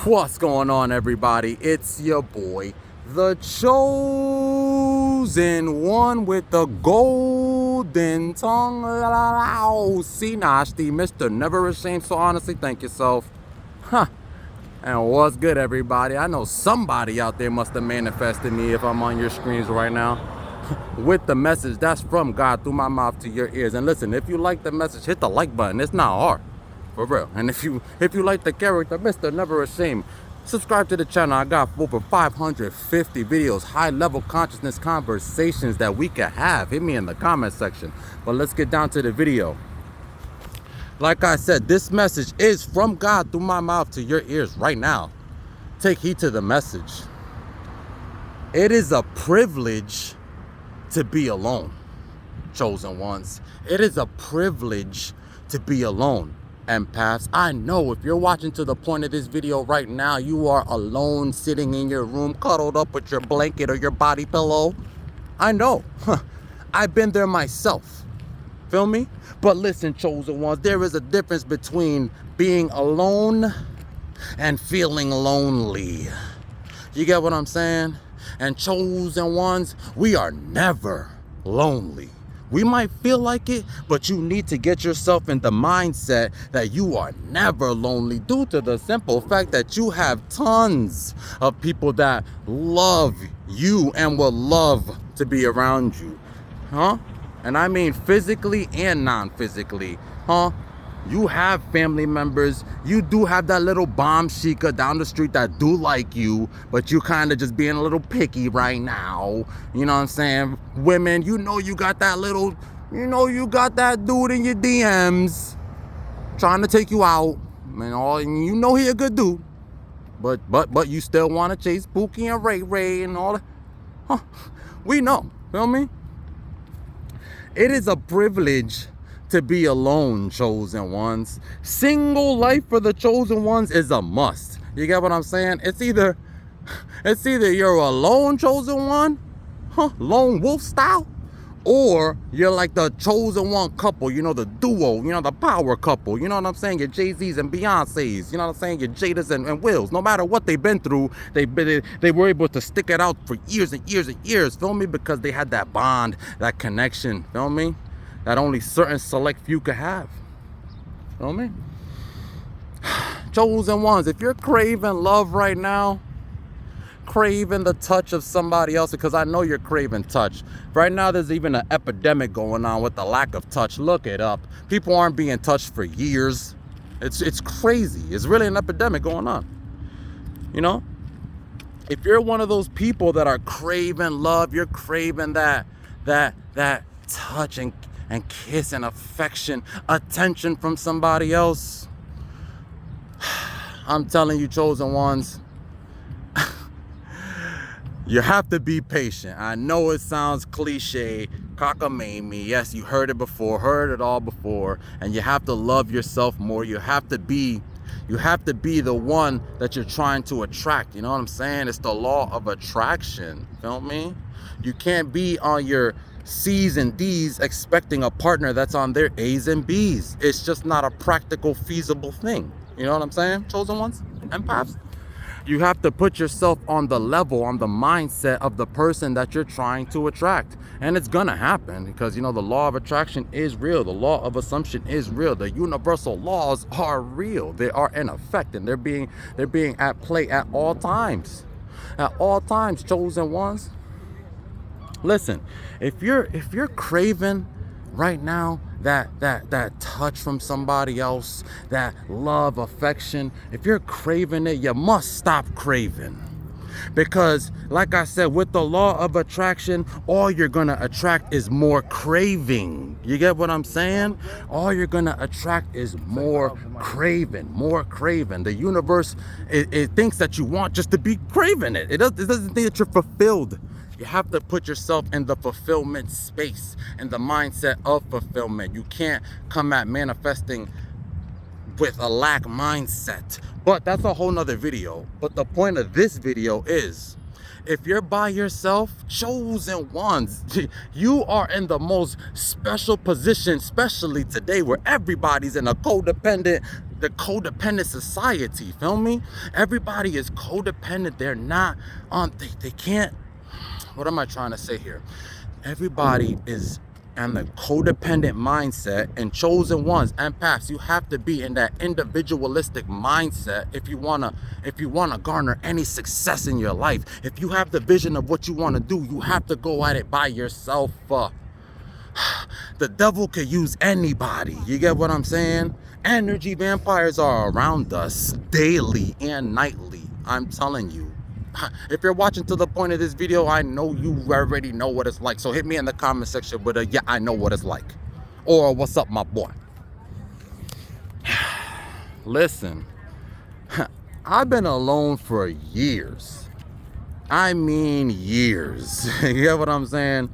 What's going on, everybody? It's your boy, the chosen one with the golden tongue. See, nasty, Mr. Never Ashamed. So honestly, thank yourself. Huh. And what's good, everybody? I know somebody out there must have manifested me if I'm on your screens right now with the message that's from God through my mouth to your ears. And listen, if you like the message, hit the like button. It's not hard. For real. And if you like the character, Mr. Never Ashamed, subscribe to the channel. I got over 550 videos, high-level consciousness conversations that we can have. Hit me in the comment section. But let's get down to the video. Like I said, this message is from God through my mouth to your ears right now. Take heed to the message. It is a privilege to be alone, chosen ones. It is a privilege to be alone. Empaths, I know if you're watching to the point of this video right now, you are alone, sitting in your room, cuddled up with your blanket or your body pillow. I know. I've been there myself. Feel me? But listen, chosen ones, there is a difference between being alone and feeling lonely. You get what I'm saying? And chosen ones, we are never lonely. We might feel like it, but you need to get yourself in the mindset that you are never lonely due to the simple fact that you have tons of people that love you and will love to be around you. Huh? And I mean physically and non-physically. Huh? You have family members. You do have that little bomb chica down the street that do like you, but you kind of just being a little picky right now. You know what I'm saying? Women, you know you got that little, you got that dude in your DMs trying to take you out. And you know he a good dude. But you still want to chase Pookie and Ray Ray and all that. Huh? We know. Feel me? It is a privilege to be alone, chosen ones. Single life for the chosen ones is a must. You get what I'm saying? It's either you're a lone chosen one, lone wolf style, or you're like the chosen one couple, the duo, the power couple, you know what I'm saying? Your Jay-Z's and Beyonce's, you know what I'm saying? Your Jadas and Wills. No matter what they've been through, they were able to stick it out for years and years and years, feel me? Because they had that bond, that connection, feel me? That only certain select few could have. You know what I mean? Chosen ones, if you're craving love right now, craving the touch of somebody else, because I know you're craving touch. Right now, there's even an epidemic going on with the lack of touch. Look it up. People aren't being touched for years. It's crazy. It's really an epidemic going on. If you're one of those people that are craving love, you're craving that touch and kiss and affection, attention from somebody else. I'm telling you, chosen ones, you have to be patient. I know it sounds cliche, cockamamie. Yes, you heard it before, heard it all before, and you have to love yourself more. You have to be the one that you're trying to attract. You know what I'm saying? It's the law of attraction. Feel me? You can't be on your C's and D's expecting a partner that's on their A's and B's. It's just not a practical, feasible thing. You know what I'm saying, chosen ones? Empaths? You have to put yourself on the level, on the mindset of the person that you're trying to attract. And it's gonna happen because, the law of attraction is real. The law of assumption is real. The universal laws are real. They are in effect, and they're being at play at all times. At all times, chosen ones. Listen, if you're craving right now that touch from somebody else, that love, affection, if you're craving it, you must stop craving. Because like I said, with the law of attraction, all you're gonna attract is more craving. You get what I'm saying? All you're gonna attract is more craving, more craving. The universe, it thinks that you want just to be craving it. It doesn't think that you're fulfilled. You have to put yourself in the fulfillment space, in the mindset of fulfillment. You can't come at manifesting with a lack mindset. But that's a whole nother video. But the point of this video is, if you're by yourself, chosen ones, you are in the most special position, especially today where everybody's in a codependent the codependent society, feel me? Everybody is codependent. They're not on, they can't, what am I trying to say here? Everybody is on the codependent mindset, and chosen ones, empaths, you have to be in that individualistic mindset if you wanna garner any success in your life. If you have the vision of what you want to do, you have to go at it by yourself. The devil could use anybody. You get what I'm saying? Energy vampires are around us daily and nightly. I'm telling you. If you're watching to the point of this video, I know you already know what it's like. So hit me in the comment section with a yeah, I know what it's like. Or what's up, my boy? Listen, I've been alone for years. I mean years. You get what I'm saying?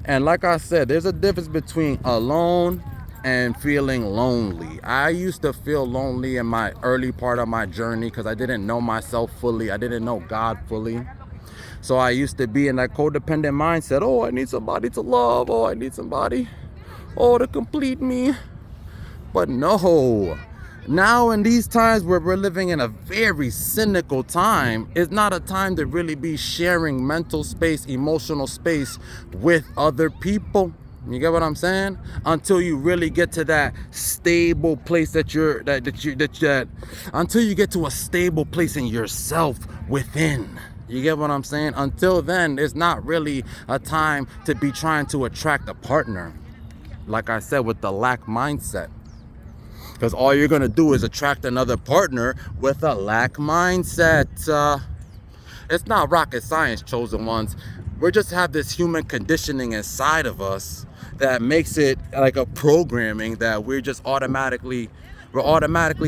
And like I said, there's a difference between alone and feeling lonely. I used to feel lonely in my early part of my journey because I didn't know myself fully. I didn't know God fully. So I used to be in that codependent mindset. Oh, I need somebody to love. Oh, I need somebody, to complete me. But no. Now in these times where we're living in a very cynical time, it's not a time to really be sharing mental space, emotional space with other people. You get what I'm saying? Until you really get to that stable place until you get to a stable place in yourself within. You get what I'm saying? Until then, it's not really a time to be trying to attract a partner. Like I said, with the lack mindset. Because all you're going to do is attract another partner with a lack mindset. It's not rocket science, chosen ones. We just have this human conditioning inside of us that makes it like a programming that we're automatically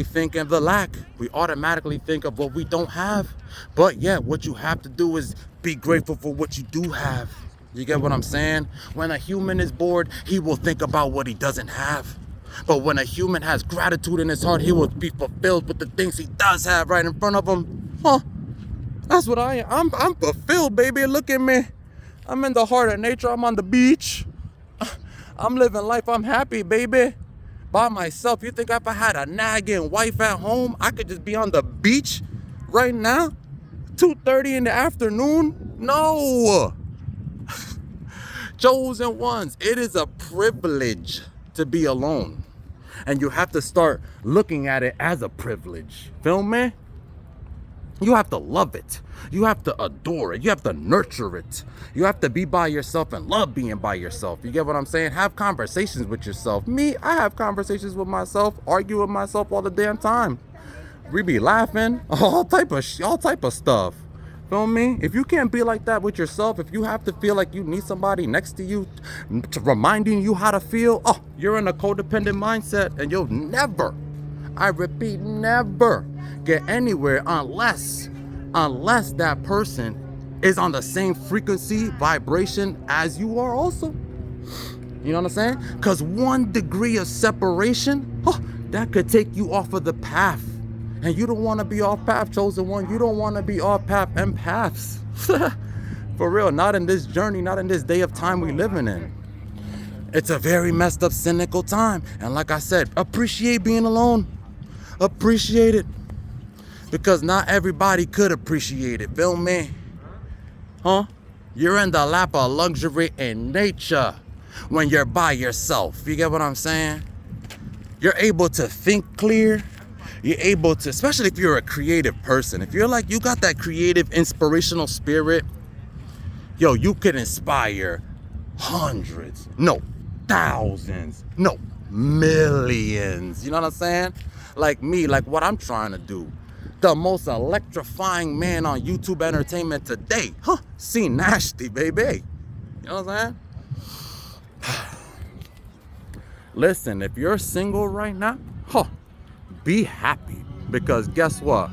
thinking of the lack. We automatically think of what we don't have. But yeah, what you have to do is be grateful for what you do have. You get what I'm saying? When a human is bored, he will think about what he doesn't have. But when a human has gratitude in his heart, he will be fulfilled with the things he does have right in front of him. That's what I am. I'm fulfilled, baby. Look at me. I'm in the heart of nature. I'm on the beach. I'm living life. I'm happy, baby. By myself. You think if I had a nagging wife at home, I could just be on the beach right now? 2:30 in the afternoon? No. Chosen ones, it is a privilege to be alone. And you have to start looking at it as a privilege. Feel me? You have to love it. You have to adore it. You have to nurture it. You have to be by yourself and love being by yourself. You get what I'm saying? Have conversations with yourself. Me, I have conversations with myself, argue with myself all the damn time. We be laughing, all type of stuff. Feel me? If you can't be like that with yourself, if you have to feel like you need somebody next to you to reminding you how to feel, you're in a codependent mindset and you'll never, I repeat, never get anywhere unless that person is on the same frequency, vibration as you are also. You know what I'm saying? Because 1 degree of separation, that could take you off of the path. And you don't want to be off path, chosen one. You don't want to be off path empaths. For real, not in this journey, not in this day of time we living in. It's a very messed up, cynical time. And like I said, appreciate being alone. Appreciate it. Because not everybody could appreciate it. Feel me? You're in the lap of luxury in nature when you're by yourself. You get what I'm saying? You're able to think clear. You're able to, especially if you're a creative person, if you're like, you got that creative, inspirational spirit, you could inspire hundreds, no, thousands, no, millions. You know what I'm saying? Like me, like what I'm trying to do. The most electrifying man on YouTube entertainment today. See nasty, baby. You know what I'm saying? Listen, if you're single right now, be happy, because guess what?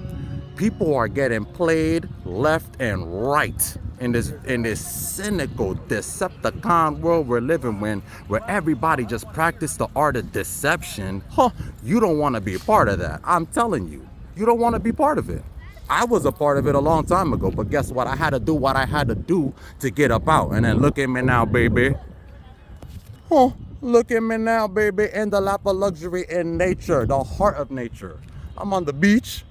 People are getting played left and right in this cynical Decepticon world we're living in, where everybody just practice the art of deception. You don't want to be a part of that. I'm telling you, you don't want to be part of it. I was a part of it a long time ago, but guess what? I had to do what I had to do to get up out, and then look at me now, baby. Look at me now, baby, in the lap of luxury in nature, the heart of nature. I'm on the beach.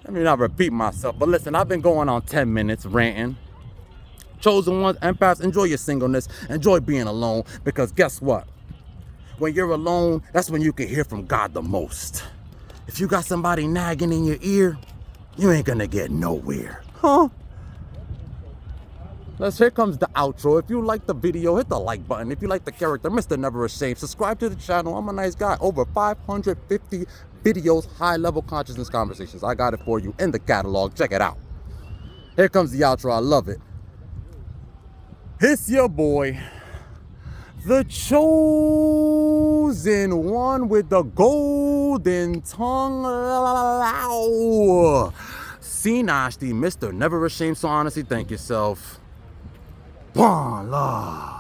Let me not repeat myself, but listen, I've been going on 10 minutes ranting. Chosen ones, empaths, enjoy your singleness, enjoy being alone, because guess what? When you're alone, that's when you can hear from God the most. If you got somebody nagging in your ear, you ain't gonna get nowhere. Huh? Here comes the outro. If you like the video, hit the like button. If you like the character, Mr. Never Ashamed, subscribe to the channel. I'm a nice guy. Over 550 videos, high-level consciousness conversations. I got it for you in the catalog. Check it out. Here comes the outro. I love it. It's your boy, the chosen one with the golden tongue. Sinashti, Mr. Never Ashamed. So honestly, thank yourself. One love.